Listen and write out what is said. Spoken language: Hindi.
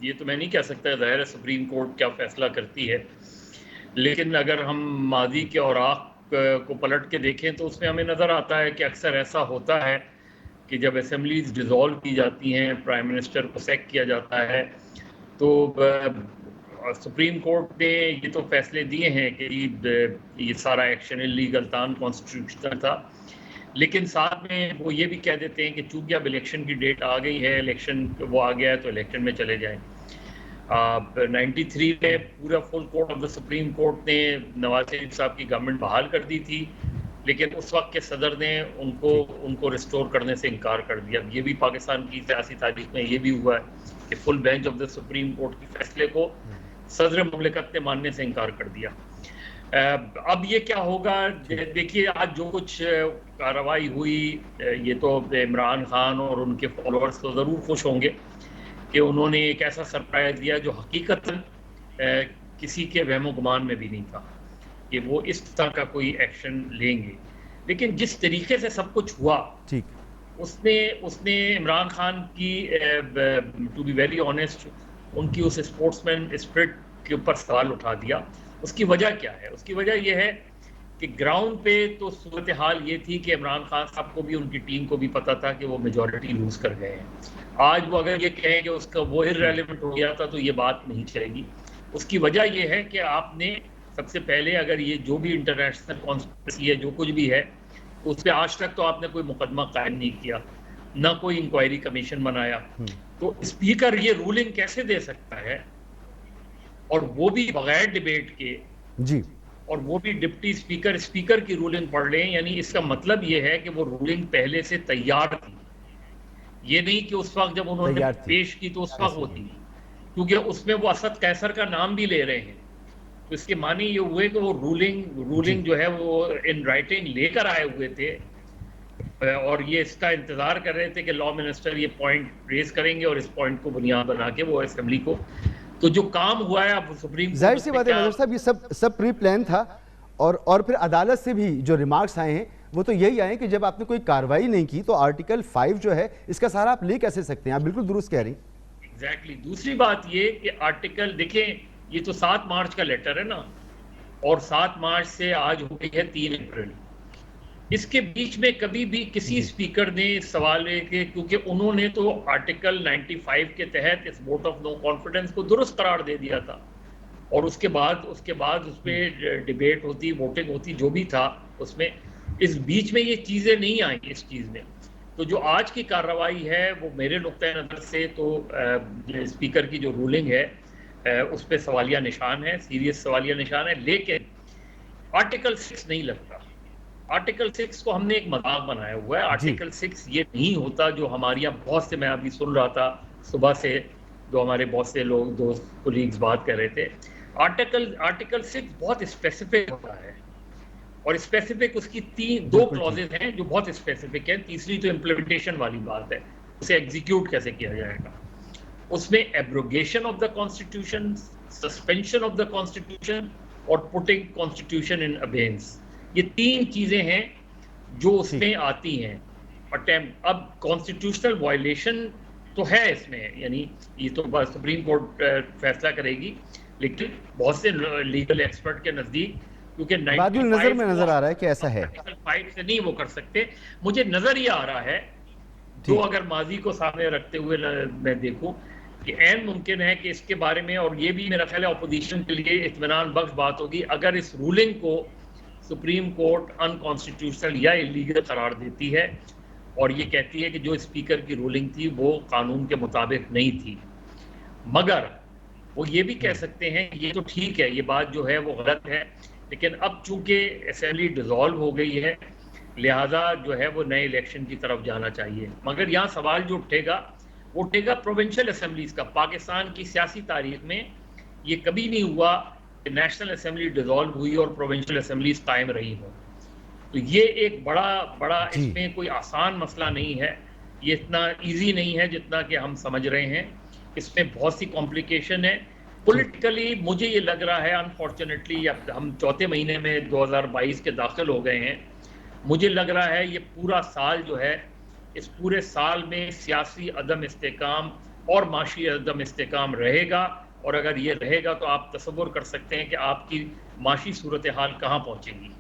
ये तो मैं नहीं कह सकता, ज़ाहिर है सुप्रीम कोर्ट क्या फ़ैसला करती है, लेकिन अगर हम मादी के औराक को पलट के देखें तो उसमें हमें नज़र आता है कि अक्सर ऐसा होता है कि जब असेंबलीज डिज़ोल्व की जाती हैं, प्राइम मिनिस्टर को सैक किया जाता है, तो सुप्रीम कोर्ट ने ये तो फैसले दिए हैं कि ये सारा एक्शन इलीगल था, अनकॉन्स्टिट्यूशनल था, लेकिन साथ में वो ये भी कह देते हैं कि चूंकि अब इलेक्शन की डेट आ गई है, इलेक्शन वो आ गया है तो इलेक्शन में चले जाएं। 93 में पूरा full court of the supreme court ने नवाज शरीफ साहब की गवर्नमेंट बहाल कर दी थी, लेकिन उस वक्त के सदर ने उनको रिस्टोर करने से इनकार कर दिया। ये भी पाकिस्तान की सियासी तारीख में ये भी हुआ है कि full bench of the supreme court के फैसले को सदर मुमलिकत ने मानने से इनकार कर दिया। अब ये क्या होगा, देखिए आज जो कुछ कार्रवाई हुई, ये तो इमरान खान और उनके फॉलोअर्स तो ज़रूर खुश होंगे कि उन्होंने एक ऐसा सरप्राइज दिया जो हकीकतन किसी के वहमो गुमान में भी नहीं था कि वो इस तरह का कोई एक्शन लेंगे। लेकिन जिस तरीके से सब कुछ हुआ, ठीक, उसने इमरान खान की, टू बी वेरी ऑनेस्ट, उनकी उस स्पोर्ट्समैन स्पिरिट के ऊपर सवाल उठा दिया। उसकी वजह क्या है? उसकी वजह यह है कि ग्राउंड पे तो सूरत हाल ये थी कि इमरान खान साहब को भी, उनकी टीम को भी पता था कि वो मेजॉरिटी लूज कर गए हैं। आज वो अगर ये कहें कि उसका वो इररेलेवेंट हो गया था तो ये बात नहीं चलेगी। उसकी वजह ये है कि आपने सबसे पहले, अगर ये जो भी इंटरनेशनल कॉन्स्पिरेसी है, जो कुछ भी है, उस पर आज तक तो आपने कोई मुकदमा कायम नहीं किया, ना कोई इंक्वायरी कमीशन बनाया। तो स्पीकर ये रूलिंग कैसे दे सकता है, और वो भी बगैर डिबेट के जी, और वो भी डिप्टी स्पीकर की रूलिंग पढ़ लें? यानी इसका मतलब ये है कि वो रूलिंग पहले से तैयार थी, ये नहीं कि उस वक्त जब उन्होंने पेश की तो उस वक्त होती, क्योंकि उसमें वो असद कैसर का नाम भी ले रहे हैं। तो इसके माने ये हुए कि वो रूलिंग जो है वो इन राइटिंग लेकर आए हुए थे, और ये इसका इंतजार कर रहे थे कि लॉ मिनिस्टर ये पॉइंट रेज करेंगे और इस पॉइंट को बुनियाद बना के वो असेंबली को, तो जो काम हुआ है अब सुप्रीम कोर्ट, जाहिर सी बात है नजर साहब, ये सब प्री प्लान था। और फिर अदालत से भी जो रिमार्क्स आए हैं वो तो यही आए कि जब आपने कोई कार्रवाई नहीं की तो आर्टिकल 5 जो है इसका सहारा आप ले कैसे सकते हैं? आप बिल्कुल दुरुस्त कह रही हैं। एग्जैक्टली। दूसरी बात ये कि आर्टिकल देखें, ये तो 7 मार्च का लेटर है ना, और 7 मार्च से आज हो गई है 3 अप्रैल। इसके बीच में कभी भी किसी स्पीकर ने सवाल है कि, क्योंकि उन्होंने तो आर्टिकल 95 के तहत इस वोट ऑफ नो कॉन्फिडेंस को दुरुस्त करार दे दिया था, और उसके बाद उस पर डिबेट होती, वोटिंग होती, जो भी था उसमें। इस बीच में ये चीज़ें नहीं आई इस चीज़ में। तो जो आज की कार्रवाई है वो मेरे नुक्ते नज़र से तो स्पीकर की जो रूलिंग है उस पर सवालिया निशान है, सीरियस सवालिया निशान है। लेकिन आर्टिकल 6 नहीं लगता। आर्टिकल 6 को हमने एक मजाक बनाया हुआ है। आर्टिकल 6 ये नहीं होता जो हमारे यहाँ बहुत से, मैं अभी सुन रहा था सुबह से, जो हमारे बहुत से लोग, दोस्त, कोलीग्स बात कर रहे थे। आर्टिकल 6 बहुत स्पेसिफिक होता है, और स्पेसिफिक उसकी 2 क्लॉजेज हैं जो बहुत स्पेसिफिक हैं। तीसरी तो इम्प्लीमेंटेशन वाली बात है, उसे एग्जीक्यूट कैसे किया जाएगा। उसमें abrogation of the constitution, suspension of the constitution और पुटिंग कॉन्स्टिट्यूशन इन अबेंस, ये 3 चीजें हैं जो उसमें आती हैं। अटेम्प्ट, अब कॉन्स्टिट्यूशनल वायलेशन तो है इसमें, यानी ये तो सुप्रीम कोर्ट फैसला करेगी, लेकिन बहुत से लीगल एक्सपर्ट के नजदीक, क्योंकि नजर में नजर आ रहा है कि ऐसा है, 5 से नहीं वो कर सकते। मुझे नजर ये आ रहा है, तो अगर माजी को सामने रखते हुए मैं देखूं कि ऐन मुमकिन है कि इसके बारे में, और ये भी मेरा ख्याल है अपोजिशन के लिए इत्मीनान बख्श बात होगी, अगर इस रूलिंग को सुप्रीम कोर्ट अनकॉन्स्टिट्यूशनल या इलीगल करार देती है और ये कहती है कि जो स्पीकर की रूलिंग थी वो कानून के मुताबिक नहीं थी, मगर वो ये भी कह सकते हैं ये तो ठीक है, ये बात जो है वो गलत है, लेकिन अब चूंकि असेंबली डिसॉल्व हो गई है, लिहाजा जो है वो नए इलेक्शन की तरफ जाना चाहिए। मगर यहाँ सवाल जो उठेगा वो उठेगा प्रोविंशियल असेंबलीज का। पाकिस्तान की सियासी तारीख में ये कभी नहीं हुआ कि नेशनल असेंबली डिसॉल्व हुई और प्रोविंशियल असेंबलीज कायम रही हो। तो ये एक बड़ा इसमें कोई आसान मसला नहीं है, ये इतना इजी नहीं है जितना कि हम समझ रहे हैं। इसमें बहुत सी कॉम्प्लिकेशन है पॉलिटिकली। मुझे ये लग रहा है अनफॉर्चुनेटली, अब हम 4थे महीने में 2022 के दाखिल हो गए हैं, मुझे लग रहा है ये पूरा साल जो है, इस पूरे साल में सियासी अदम इस्तेकाम और माशी अदम इस्तेकाम रहेगा, और अगर ये रहेगा तो आप तसव्वुर कर सकते हैं कि आपकी माशी सूरत हाल कहाँ पहुँचेगी।